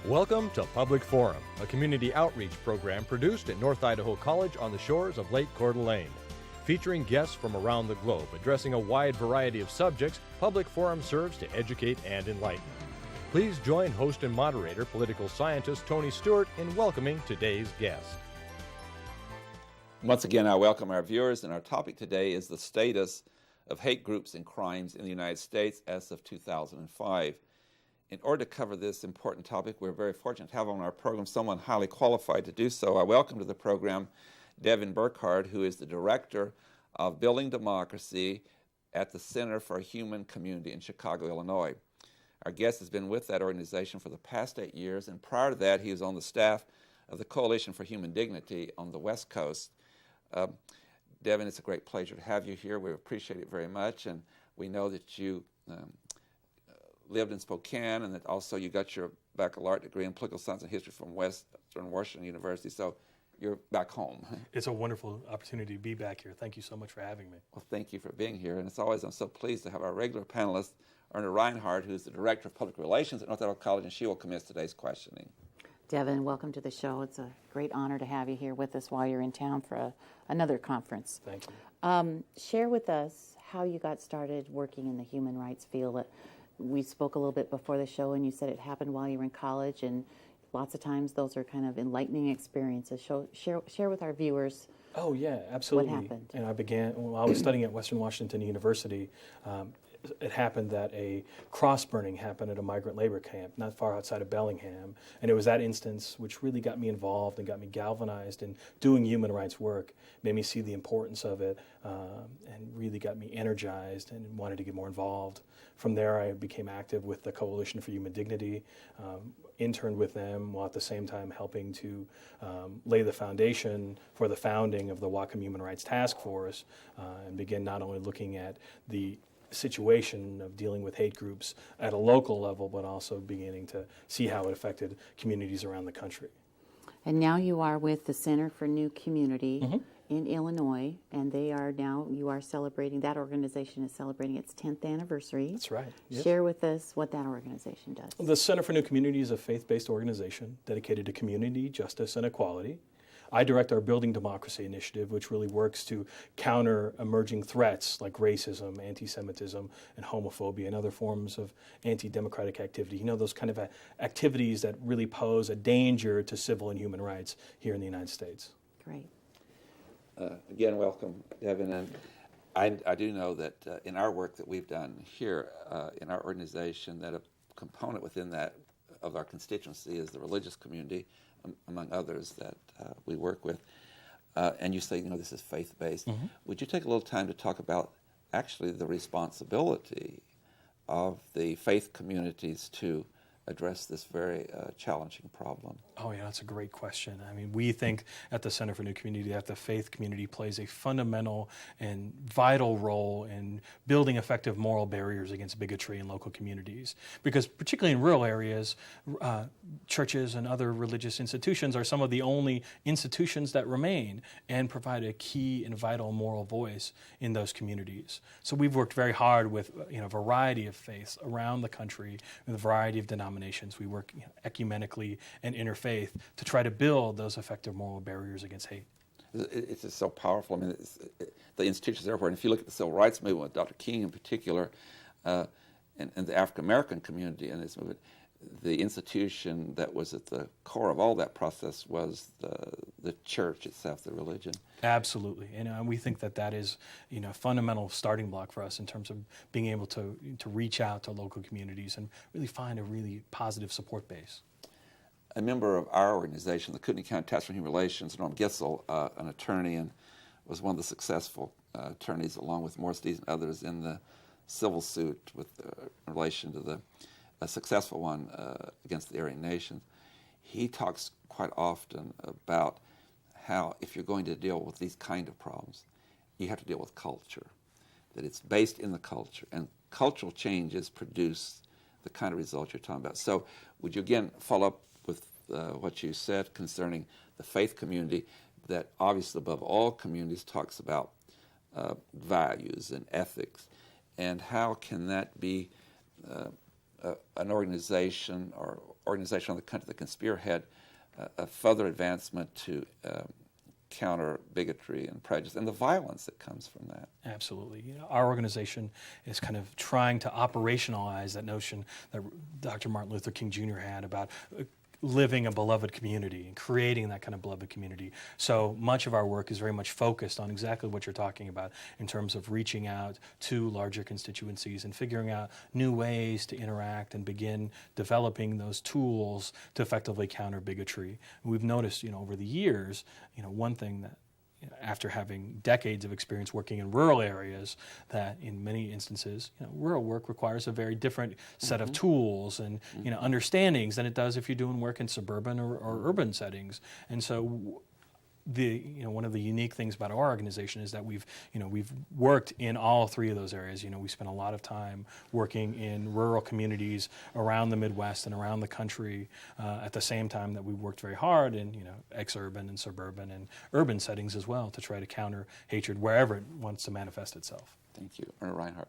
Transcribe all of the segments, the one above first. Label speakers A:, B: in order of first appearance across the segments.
A: Welcome to Public Forum, a community outreach program produced at North Idaho College on the shores of Lake Coeur d'Alene. Featuring guests from around the globe addressing a wide variety of subjects, Public Forum serves to educate and enlighten. Please join host and moderator, political scientist Tony Stewart, in welcoming today's guest.
B: Once again, I welcome our viewers, and our topic today is the status of hate groups and crimes in the United States as of 2005. In order to cover this important topic, we're very fortunate to have on our program someone highly qualified to do so. I welcome to the program Devin Burkhardt, who is the Director of Building Democracy at the Center for Human Community in Chicago, Illinois. Our guest has been with that organization for the past 8 years, and prior to that, he was on the staff of the Coalition for Human Dignity on the West Coast. Devin, it's a great pleasure to have you here. We appreciate it very much, and we know that you lived in Spokane, and that also you got your baccalaureate degree in political science and history from Western Washington University, so you're back home.
C: It's a wonderful opportunity to be back here. Thank you so much for having me.
B: Well, thank you for being here, and I'm so pleased to have our regular panelist, Erna Reinhardt, who's the Director of Public Relations at North Idaho College, and she will commence today's questioning.
D: Devin, welcome to the show. It's a great honor to have you here with us while you're in town for another conference.
C: Thank you.
D: Share with us how you got started working in the human rights field. We spoke a little bit before the show, and you said it happened while you were in college, and lots of times those are kind of enlightening experiences. Share with our viewers.
C: Oh, yeah, absolutely.
D: What happened?
C: And I was studying at Western Washington University. It happened that a cross burning happened at a migrant labor camp not far outside of Bellingham, and it was that instance which really got me involved and got me galvanized in doing human rights work, made me see the importance of it, and really got me energized and wanted to get more involved. From there, I became active with the Coalition for Human Dignity, interned with them while at the same time helping to lay the foundation for the founding of the Whatcom Human Rights Task Force, and begin not only looking at the situation of dealing with hate groups at a local level, but also beginning to see how it affected communities around the country.
D: And now you are with the Center for New Community in Illinois, and you are celebrating, that organization is celebrating its 10th anniversary.
C: That's right. Yes.
D: Share with us what that organization does.
C: The Center for New Community is a faith-based organization dedicated to community, justice, and equality. I direct our Building Democracy initiative, which really works to counter emerging threats like racism, anti-Semitism, and homophobia, and other forms of anti-democratic activity. You know, those kind of activities that really pose a danger to civil and human rights here in the United States.
D: Great.
B: Again, welcome, Devin. And I do know that in our work that we've done here in our organization, that a component within that of our constituency is the religious community, among others that we work with. And you say, this is faith-based. Would you take a little time to talk about actually the responsibility of the faith communities to address this very challenging problem?
C: Oh, yeah, that's a great question. I mean, we think at the Center for New Community that the faith community plays a fundamental and vital role in building effective moral barriers against bigotry in local communities. Because particularly in rural areas, churches and other religious institutions are some of the only institutions that remain and provide a key and vital moral voice in those communities. So we've worked very hard with a variety of faiths around the country, with a variety of denominations. We work ecumenically and interfaith to try to build those effective moral barriers against hate.
B: It's just so powerful. I mean, the institutions everywhere. And if you look at the civil rights movement, with Dr. King in particular, and the African American community in this movement, the institution that was at the core of all that process was the church itself, the religion.
C: Absolutely, and we think that is a fundamental starting block for us in terms of being able to reach out to local communities and really find a really positive support base.
B: A member of our organization, the Kootenai County Task Force on Human Relations, Norm Gissel, an attorney, and was one of the successful attorneys, along with Morris Dees and others, in the civil suit in relation to a successful one against the Aryan nations. He talks quite often about how if you're going to deal with these kind of problems, you have to deal with culture, that it's based in the culture, and cultural changes produce the kind of results you're talking about. So would you again follow up with what you said concerning the faith community, that obviously above all communities talks about values and ethics, and how can that be an organization or organization of the country that can spearhead a further advancement to counter bigotry and prejudice and the violence that comes from that.
C: Absolutely. You know, our organization is kind of trying to operationalize that notion that Dr. Martin Luther King Jr. had about living a beloved community and creating that kind of beloved community. So much of our work is very much focused on exactly what you're talking about in terms of reaching out to larger constituencies and figuring out new ways to interact and begin developing those tools to effectively counter bigotry. And we've noticed, you know, over the years, you know, one thing that after having decades of experience working in rural areas, that in many instances, you know, rural work requires a very different set of tools and you know understandings than it does if you're doing work in suburban or urban settings. And so, one of the unique things about our organization is that we've worked in all three of those areas. You know, we spent a lot of time working in rural communities around the Midwest and around the country at the same time that we worked very hard in, you know, exurban and suburban and urban settings as well to try to counter hatred wherever it wants to manifest itself.
B: Thank you. Erna Reinhardt.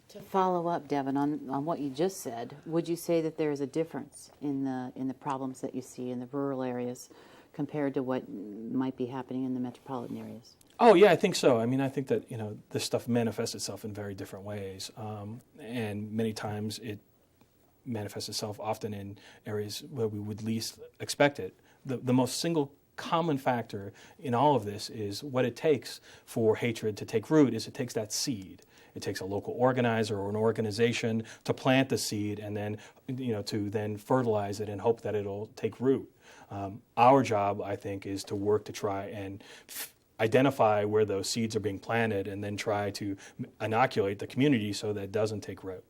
D: To follow up, Devin, on what you just said, would you say that there is a difference in the problems that you see in the rural areas compared to what might be happening in the metropolitan areas?
C: Oh yeah, I think so. I mean, I think that, you know, this stuff manifests itself in very different ways, and many times it manifests itself often in areas where we would least expect it. The most single common factor in all of this is what it takes for hatred to take root is it takes that seed. It takes a local organizer or an organization to plant the seed and then, you know, to then fertilize it and hope that it'll take root. Our job, I think, is to work to try and identify where those seeds are being planted and then try to inoculate the community so that it doesn't take root.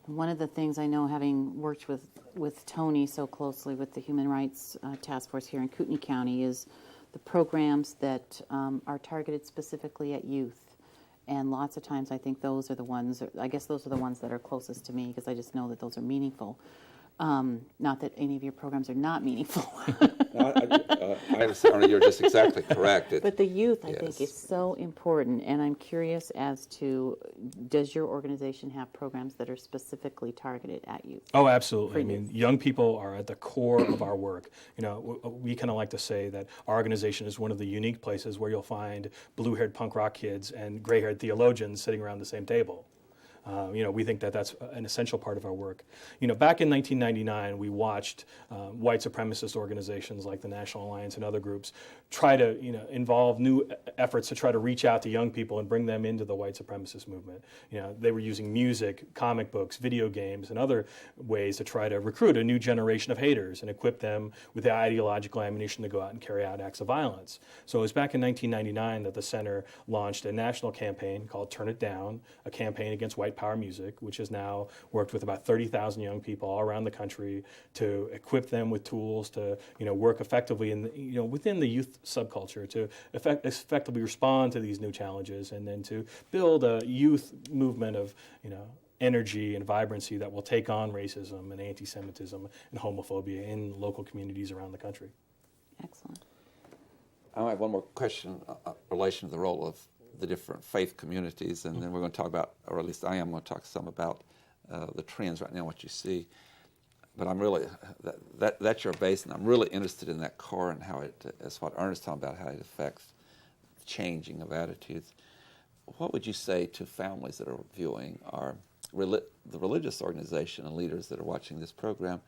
D: One of the things I know, having worked with Tony so closely with the Human Rights Task Force here in Kootenai County, is the programs that are targeted specifically at youth. And lots of times I think those are the ones, I guess those are the ones that are closest to me because I just know that those are meaningful. Not that any of your programs are not meaningful.
B: I understand, you're just exactly correct.
D: But the youth, I
B: yes.
D: think, is so important. And I'm curious as to, does your organization have programs that are specifically targeted at youth?
C: Oh, absolutely. I mean, young people are at the core of our work. You know, we kind of like to say that our organization is one of the unique places where you'll find blue-haired punk rock kids and gray-haired theologians sitting around the same table. You know, we think that that's an essential part of our work. You know, back in 1999, we watched white supremacist organizations like the National Alliance and other groups try to, you know, involve new efforts to try to reach out to young people and bring them into the white supremacist movement. You know, they were using music, comic books, video games, and other ways to try to recruit a new generation of haters and equip them with the ideological ammunition to go out and carry out acts of violence. So it was back in 1999 that the center launched a national campaign called Turn It Down, a campaign against white power music, which has now worked with about 30,000 young people all around the country to equip them with tools to, you know, work effectively in the, you know, within the youth subculture to effectively respond to these new challenges and then to build a youth movement of, you know, energy and vibrancy that will take on racism and anti-Semitism and homophobia in local communities around the country.
D: Excellent.
B: I have one more question in relation to the role of the different faith communities, and then we're going to talk about, or at least I am going to talk some about the trends right now, what you see. But I'm really, that's your base, and I'm really interested in that core and how it, as what Ernest talked about, how it affects the changing of attitudes. What would you say to families that are viewing our the religious organization and leaders that are watching this program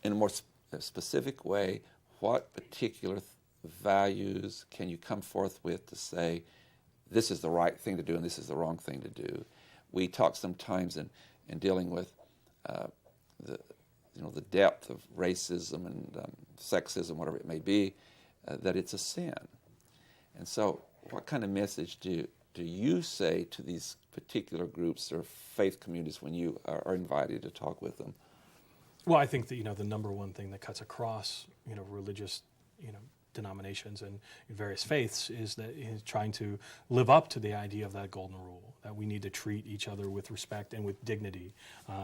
B: in a more specific way? What particular values can you come forth with to say, this is the right thing to do and this is the wrong thing to do? We talk sometimes in dealing with the depth of racism and sexism, whatever it may be, that it's a sin. And so what kind of message do you say to these particular groups or faith communities when you are invited to talk with them?
C: Well, I think that, you know, the number one thing that cuts across, you know, religious, you know, denominations and various faiths is trying to live up to the idea of that golden rule, that we need to treat each other with respect and with dignity.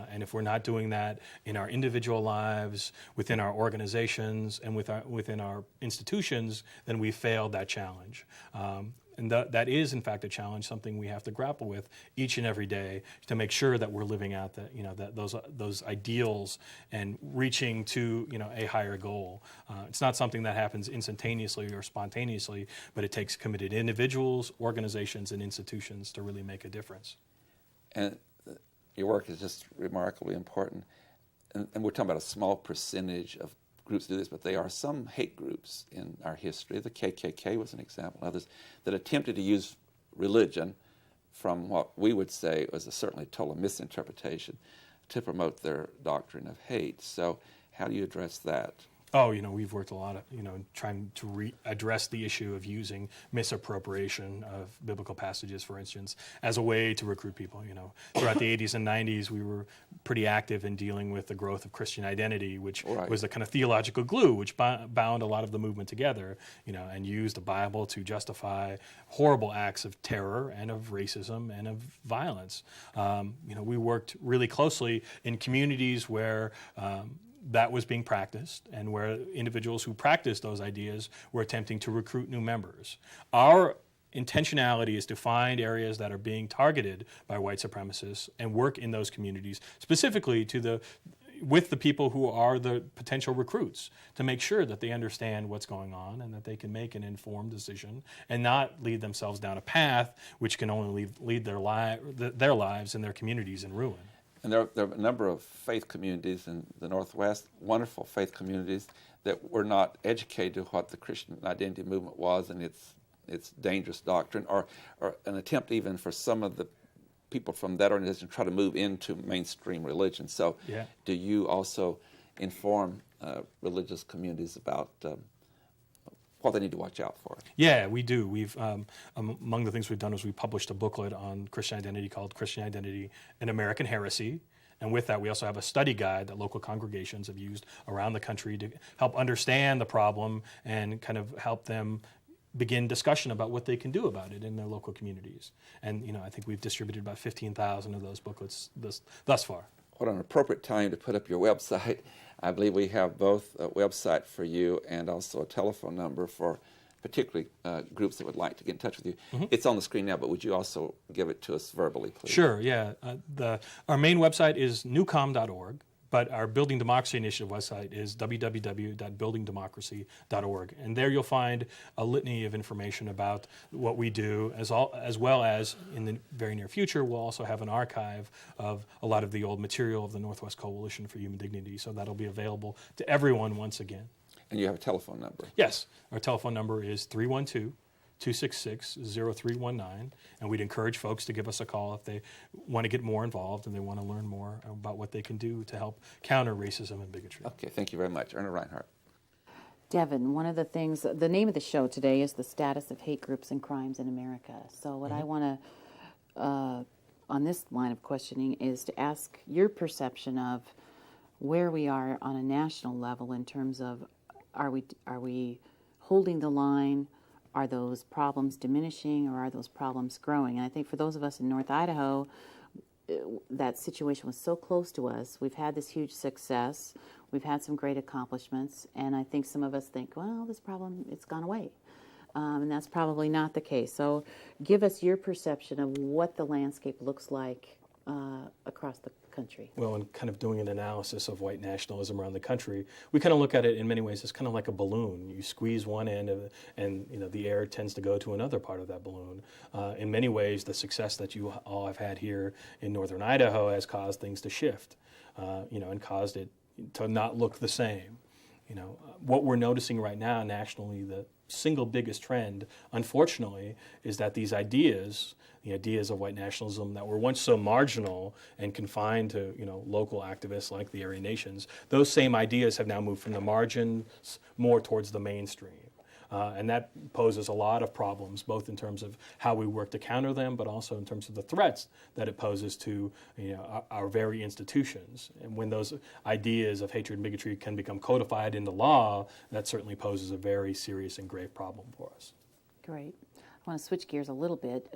C: And if we're not doing that in our individual lives, within our organizations, and within our institutions, then we failed that challenge. And that is, in fact, a challenge, something we have to grapple with each and every day to make sure that we're living out those ideals and reaching to a higher goal. It's not something that happens instantaneously or spontaneously, but it takes committed individuals, organizations, and institutions to really make a difference.
B: And your work is just remarkably important. And we're talking about a small percentage of groups do this, but there are some hate groups in our history. The KKK was an example, others, that attempted to use religion from what we would say was a certainly total misinterpretation to promote their doctrine of hate. So how do you address that?
C: Oh, we've worked a lot of, trying to address the issue of using misappropriation of biblical passages, for instance, as a way to recruit people. Throughout the 80s and 90s, we were pretty active in dealing with the growth of Christian identity, which was the kind of theological glue which bound a lot of the movement together, and used the Bible to justify horrible acts of terror and of racism and of violence. We worked really closely in communities where that was being practiced and where individuals who practiced those ideas were attempting to recruit new members. Our intentionality is to find areas that are being targeted by white supremacists and work in those communities, specifically with the people who are the potential recruits, to make sure that they understand what's going on and that they can make an informed decision and not lead themselves down a path which can only lead their lives and their communities in ruin.
B: And there are a number of faith communities in the Northwest, wonderful faith communities that were not educated to what the Christian identity movement was and its dangerous doctrine, or an attempt even for some of the people from that organization to try to move into mainstream religion. So do you also inform religious communities about what they need to watch out for?
C: Yeah, we do. We've among the things we've done is we published a booklet on Christian identity called Christian Identity and American Heresy. And with that, we also have a study guide that local congregations have used around the country to help understand the problem and kind of help them begin discussion about what they can do about it in their local communities. And I think we've distributed about 15,000 of those booklets thus far.
B: What an appropriate time to put up your website. I believe we have both a website for you and also a telephone number for particularly groups that would like to get in touch with you. Mm-hmm. It's on the screen now, but would you also give it to us verbally, please?
C: Sure, yeah. Our main website is newcom.org, but our Building Democracy Initiative website is www.buildingdemocracy.org. And there you'll find a litany of information about what we do, as well as in the very near future, we'll also have an archive of a lot of the old material of the Northwest Coalition for Human Dignity. So that'll be available to everyone once again.
B: And you have a telephone number?
C: Yes. Our telephone number is 312-266-0319, and we'd encourage folks to give us a call if they want to get more involved and they want to learn more about what they can do to help counter racism and bigotry.
B: Okay, thank you very much. Erna Reinhardt.
D: Devin, one of the things, the name of the show today is The Status of Hate Groups and Crimes in America. So what I want to, on this line of questioning, is to ask your perception of where we are on a national level in terms of are we holding the line? Are those problems diminishing or are those problems growing? And I think for those of us in North Idaho, that situation was so close to us. We've had this huge success. We've had some great accomplishments. And I think some of us think, well, this problem, it's gone away. And that's probably not the case. So give us your perception of what the landscape looks like across the country.
C: Well, in kind of doing an analysis of white nationalism around the country, we kind of look at it in many ways as kind of like a balloon. You squeeze one end of it, and the air tends to go to another part of that balloon. In many ways, the success that you all have had here in northern Idaho has caused things to shift, and caused it to not look the same. What we're noticing right now nationally, the single biggest trend, unfortunately, is that these ideas, the ideas of white nationalism that were once so marginal and confined to, local activists like the Aryan nations, those same ideas have now moved from the margins more towards the mainstream. And that poses a lot of problems, both in terms of how we work to counter them, but also in terms of the threats that it poses to our very institutions. And when those ideas of hatred and bigotry can become codified into law, that certainly poses a very serious and grave problem for us.
D: Great. I want to switch gears a little bit.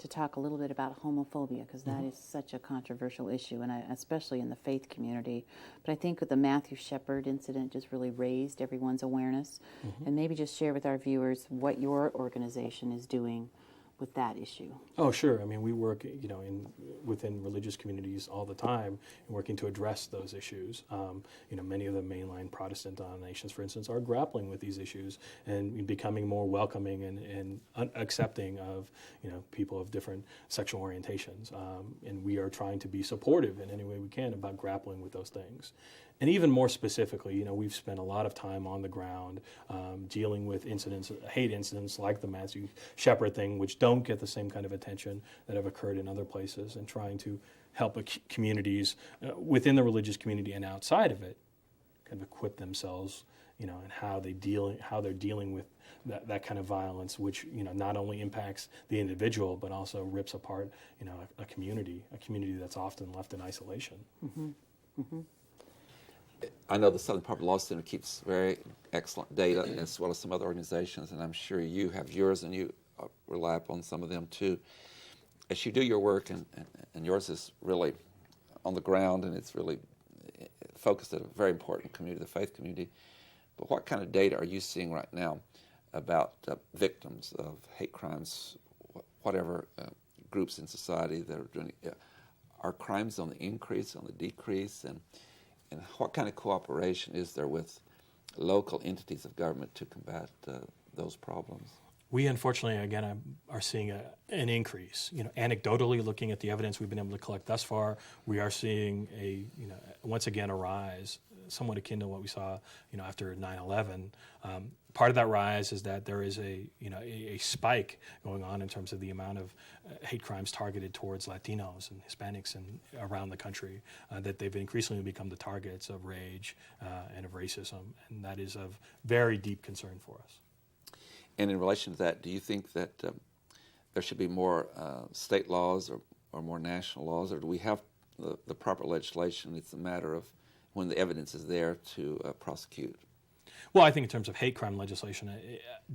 D: to talk a little bit about homophobia, because that is such a controversial issue, and especially in the faith community. But I think the Matthew Shepard incident just really raised everyone's awareness, and maybe just share with our viewers what your organization is doing with that issue.
C: Oh, sure. I mean, we work, within religious communities all the time, and working to address those issues. Many of the mainline Protestant denominations, for instance, are grappling with these issues and becoming more welcoming and accepting of, people of different sexual orientations. And we are trying to be supportive in any way we can about grappling with those things. And even more specifically, we've spent a lot of time on the ground dealing with hate incidents like the Matthew Shepard thing, which don't get the same kind of attention that have occurred in other places, and trying to help communities within the religious community and outside of it kind of equip themselves, and how they're dealing with that kind of violence, which not only impacts the individual but also rips apart a community that's often left in isolation.
B: I know the Southern Poverty Law Center keeps very excellent data, as well as some other organizations, and I'm sure you have yours, and you rely upon some of them too. As you do your work, and yours is really on the ground, and it's really focused at a very important community, the faith community, but what kind of data are you seeing right now about victims of hate crimes, whatever groups in society that are doing it? Are crimes on the increase, on the decrease, and what kind of cooperation is there with local entities of government to combat those problems?
C: We unfortunately, again, are seeing an increase. Anecdotally, looking at the evidence we've been able to collect thus far, we are seeing once again a rise, somewhat akin to what we saw, after 9/11. Part of that rise is that there is a spike going on in terms of the amount of hate crimes targeted towards Latinos and Hispanics and around the country, that they've increasingly become the targets of rage and of racism, and that is of very deep concern for us.
B: And in relation to that, do you think that there should be more state laws or more national laws, or do we have the proper legislation? It's a matter of when the evidence is there to prosecute.
C: Well, I think in terms of hate crime legislation,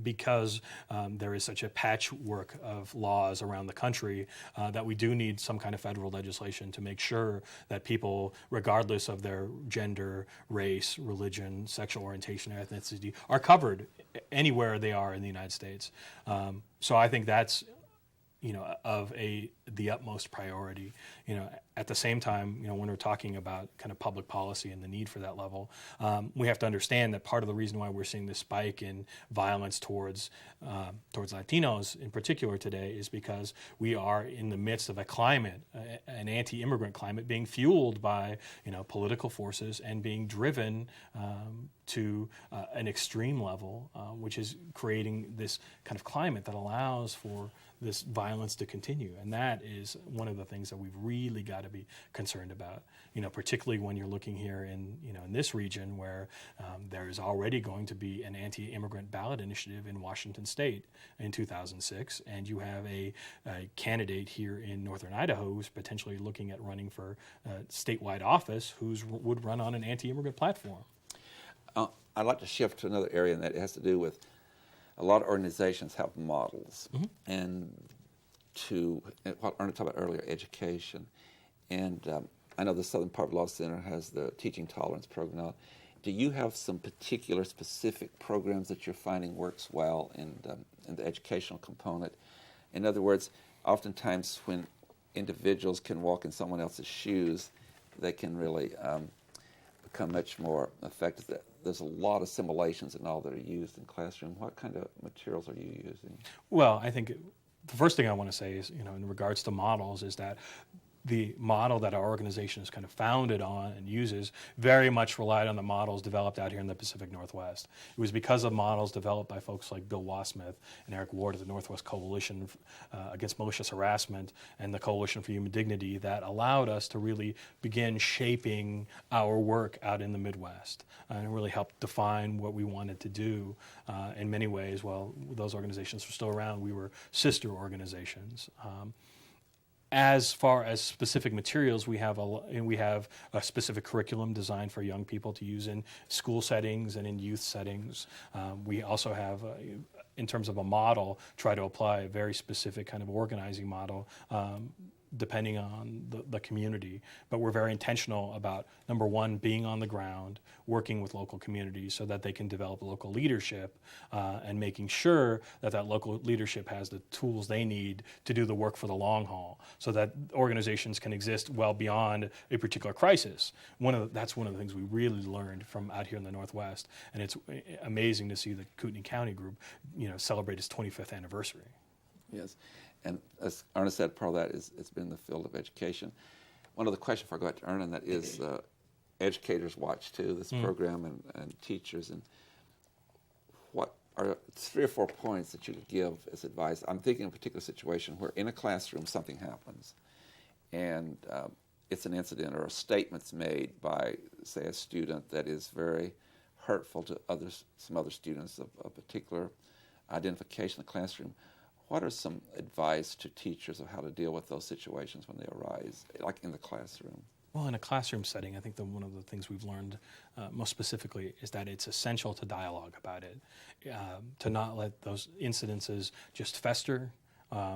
C: because there is such a patchwork of laws around the country, that we do need some kind of federal legislation to make sure that people, regardless of their gender, race, religion, sexual orientation, or ethnicity, are covered anywhere they are in the United States. So I think that's of the utmost priority. At the same time, when we're talking about kind of public policy and the need for that level, we have to understand that part of the reason why we're seeing this spike in violence towards Latinos in particular today is because we are in the midst of a climate, an anti-immigrant climate, being fueled by political forces and being driven to an extreme level, which is creating this kind of climate that allows for this violence to continue. And that is one of the things that we've really got to be concerned about, particularly when you're looking here in this region where there is already going to be an anti-immigrant ballot initiative in Washington State in 2006, and you have a candidate here in northern Idaho who's potentially looking at running for statewide office would run on an anti-immigrant platform.
B: I'd like to shift to another area, and that has to do with a lot of organizations have models, and what Erna talked about earlier, education. And I know the Southern Poverty Law Center has the Teaching Tolerance program now. Do you have some particular specific programs that you're finding works well in the educational component? In other words, oftentimes when individuals can walk in someone else's shoes, they can really become much more effective. There's a lot of simulations and all that are used in classroom. What kind of materials are you using?
C: Well, I think the first thing I want to say is, in regards to models, is that the model that our organization is kind of founded on and uses very much relied on the models developed out here in the Pacific Northwest. It was because of models developed by folks like Bill Wasmith and Eric Ward of the Northwest Coalition Against Malicious Harassment and the Coalition for Human Dignity that allowed us to really begin shaping our work out in the Midwest and really helped define what we wanted to do. In many ways, while those organizations were still around, we were sister organizations. As far as specific materials, we have a specific curriculum designed for young people to use in school settings and in youth settings. We also have in terms of a model, try to apply a very specific kind of organizing model depending on the community. But we're very intentional about, number one, being on the ground, working with local communities so that they can develop local leadership and making sure that that local leadership has the tools they need to do the work for the long haul so that organizations can exist well beyond a particular crisis. That's one of the things we really learned from out here in the Northwest, and it's amazing to see the Kootenai County group, celebrate its 25th anniversary.
B: Yes, and as Ernest said, part of that is it's been in the field of education. One other question before I go back to Ernest, and that is educators watch too this program and teachers, and what are 3 or 4 points that you could give as advice? I'm thinking of a particular situation where in a classroom something happens, and it's an incident or a statement's made by, say, a student that is very hurtful to some other students of a particular identification in the classroom. What are some advice to teachers of how to deal with those situations when they arise, like in the classroom?
C: Well, in a classroom setting, I think one of the things we've learned most specifically is that it's essential to dialogue about it, to not let those incidences just fester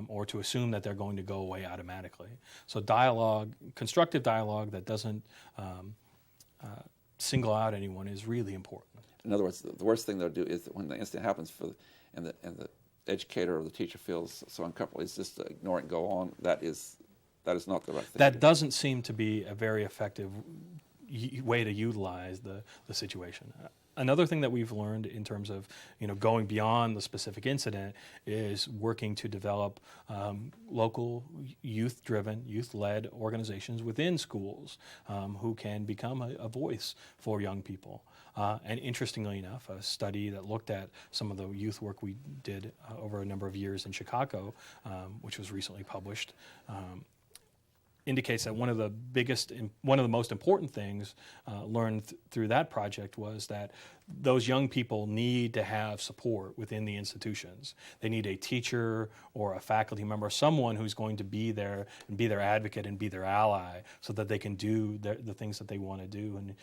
C: or to assume that they're going to go away automatically. So dialogue, constructive dialogue that doesn't single out anyone is really important. In
B: other words, the worst thing they'll do is that when the incident happens and the educator or the teacher feels so uncomfortable, is just to ignore it and go on. That is not the right thing.
C: That doesn't seem to be a very effective way to utilize the situation. Another thing that we've learned in terms of going beyond the specific incident is working to develop local youth-driven, youth-led organizations within schools who can become a voice for young people. And interestingly enough, a study that looked at some of the youth work we did over a number of years in Chicago, which was recently published, indicates that one of the most important things learned through that project was that those young people need to have support within the institutions. They need a teacher or a faculty member, someone who's going to be there and be their advocate and be their ally, so that they can do the things that they want to do and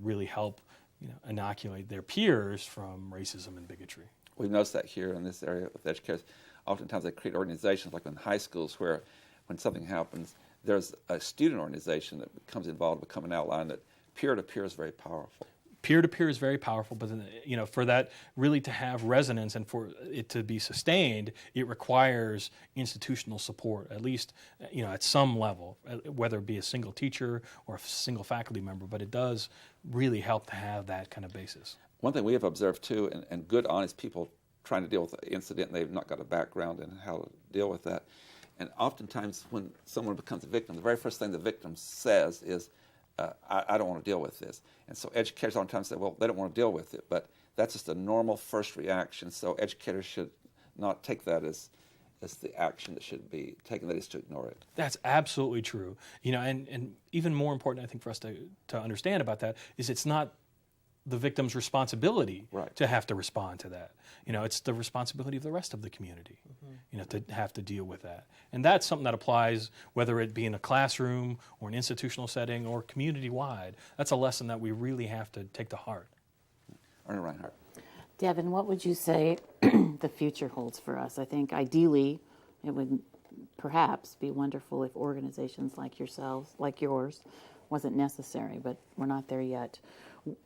C: really help inoculate their peers from racism and bigotry.
B: We've noticed that here in this area with educators. Oftentimes they create organizations like in high schools where when something happens, there's a student organization that becomes involved, become an outline that peer-to-peer is very powerful.
C: Peer-to-peer is very powerful, but then, for that really to have resonance and for it to be sustained, it requires institutional support, at least at some level, whether it be a single teacher or a single faculty member, but it does really help to have that kind of basis.
B: One thing we have observed too, and good, honest people trying to deal with the incident, and they've not got a background in how to deal with that. And oftentimes when someone becomes a victim, the very first thing the victim says is, I don't want to deal with this. And so educators oftentimes say, well, they don't want to deal with it, but that's just a normal first reaction. So educators should not take that as the action that should be taken, that is to ignore it.
C: That's absolutely true. And even more important, I think, for us to understand about that is it's not the victim's responsibility to have to respond to that. It's the responsibility of the rest of the community, to have to deal with that. And that's something that applies whether it be in a classroom or an institutional setting or community-wide. That's a lesson that we really have to take to heart.
B: Ernie Reinhardt.
D: Devin, what would you say the future holds for us? I think ideally it would perhaps be wonderful if organizations like yours, wasn't necessary, but we're not there yet.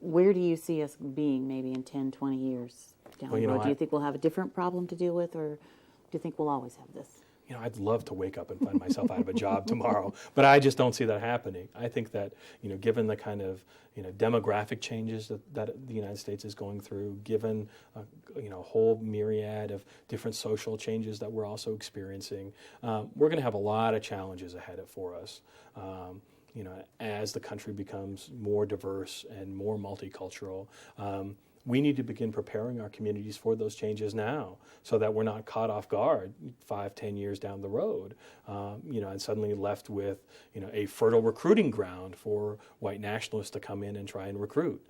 D: Where do you see us being maybe in 10, 20 years down the road? Do you think we'll have a different problem to deal with, or do you think we'll always have this?
C: I'd love to wake up and find myself out of a job tomorrow, but I just don't see that happening. I think that, given the kind of, demographic changes that the United States is going through, given, a whole myriad of different social changes that we're also experiencing, we're going to have a lot of challenges ahead for us. As the country becomes more diverse and more multicultural, we need to begin preparing our communities for those changes now so that we're not caught off guard 5-10 years down the road, and suddenly left with, a fertile recruiting ground for white nationalists to come in and try and recruit.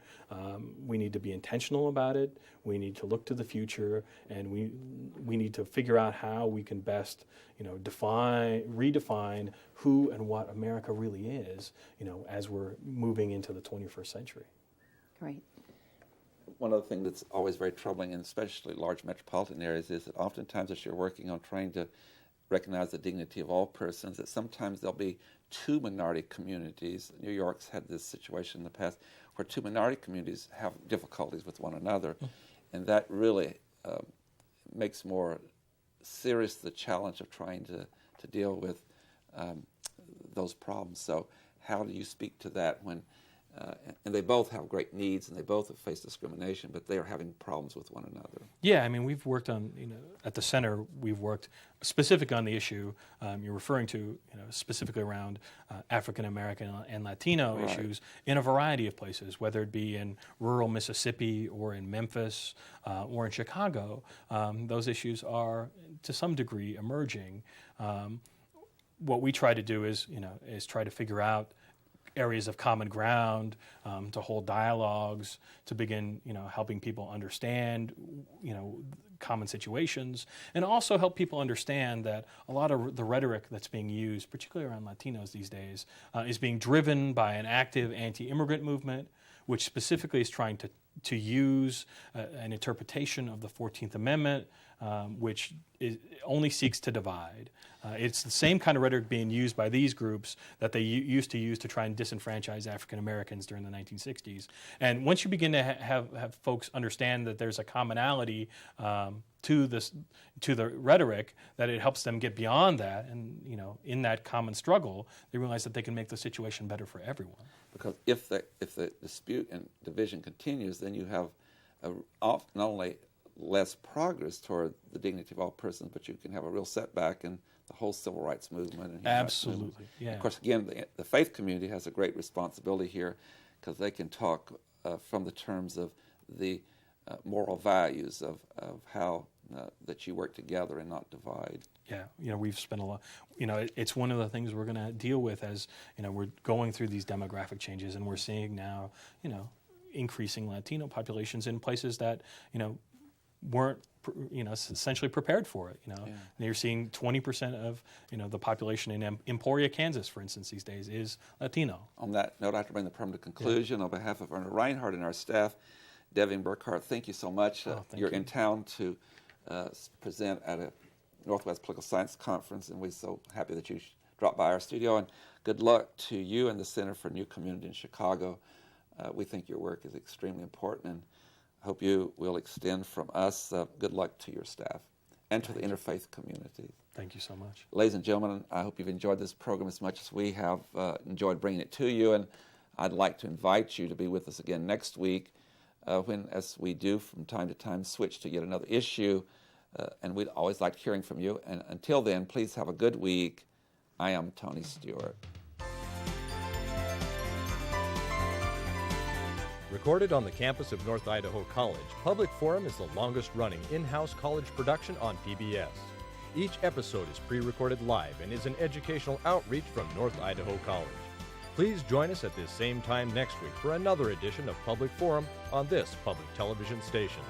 C: We need to be intentional about it. We need to look to the future, and we need to figure out how we can best, redefine who and what America really is, as we're moving into the 21st century.
D: Great.
B: one other thing that's always very troubling, and especially large metropolitan areas, is that oftentimes as you're working on trying to recognize the dignity of all persons, that sometimes there'll be two minority communities. New York's had this situation in the past where two minority communities have difficulties with one another, and that really makes more serious the challenge of trying to deal with those problems. So how do you speak to that when, and they both have great needs and they both have faced discrimination, but they are having problems with one another?
C: Yeah, I mean, we've worked on, at the center, we've worked specific on the issue you're referring to, specifically around African American and Latino
B: Right.
C: issues in a variety of places, whether it be in rural Mississippi or in Memphis or in Chicago. Those issues are, to some degree, emerging. What we try to do is try to figure out areas of common ground, to hold dialogues, to begin, helping people understand, common situations, and also help people understand that a lot of the rhetoric that's being used, particularly around Latinos these days, is being driven by an active anti-immigrant movement, which specifically is trying to use an interpretation of the 14th Amendment, which only seeks to divide. It's the same kind of rhetoric being used by these groups that they used to use to try and disenfranchise African Americans during the 1960s. And once you begin to have folks understand that there's a commonality to the rhetoric, that it helps them get beyond that, and in that common struggle, they realize that they can make the situation better for everyone.
B: Because if the dispute and division continues, then you have not only less progress toward the dignity of all persons, but you can have a real setback in the whole civil rights movement. And
C: Absolutely,
B: movement.
C: yeah.
B: Of course, again, the faith community has a great responsibility here, because they can talk from the terms of the moral values of how that you work together and not divide.
C: Yeah, we've spent a lot. It's one of the things we're going to deal with as we're going through these demographic changes, and we're seeing now increasing Latino populations in places that weren't essentially prepared for it. And you're seeing 20% of the population in Emporia, Kansas, for instance, these days is Latino.
B: On that note, I have to bring the program to conclusion. On behalf of Erna Reinhardt and our staff, Devin Burkhart, thank you so much. You're in town to present at a Northwest Political Science Conference, and we're so happy that you dropped by our studio. And good luck to you and the Center for New Community in Chicago. We think your work is extremely important, and hope you will extend from us good luck to your staff and to the interfaith community.
C: Thank you so much.
B: Ladies and gentlemen, I hope you've enjoyed this program as much as we have enjoyed bringing it to you, and I'd like to invite you to be with us again next week when, as we do from time to time, switch to yet another issue, and we'd always like hearing from you. And until then, please have a good week. I am Tony Stewart.
A: Recorded on the campus of North Idaho College, Public Forum is the longest-running in-house college production on PBS. Each episode is pre-recorded live and is an educational outreach from North Idaho College. Please join us at this same time next week for another edition of Public Forum on this public television station.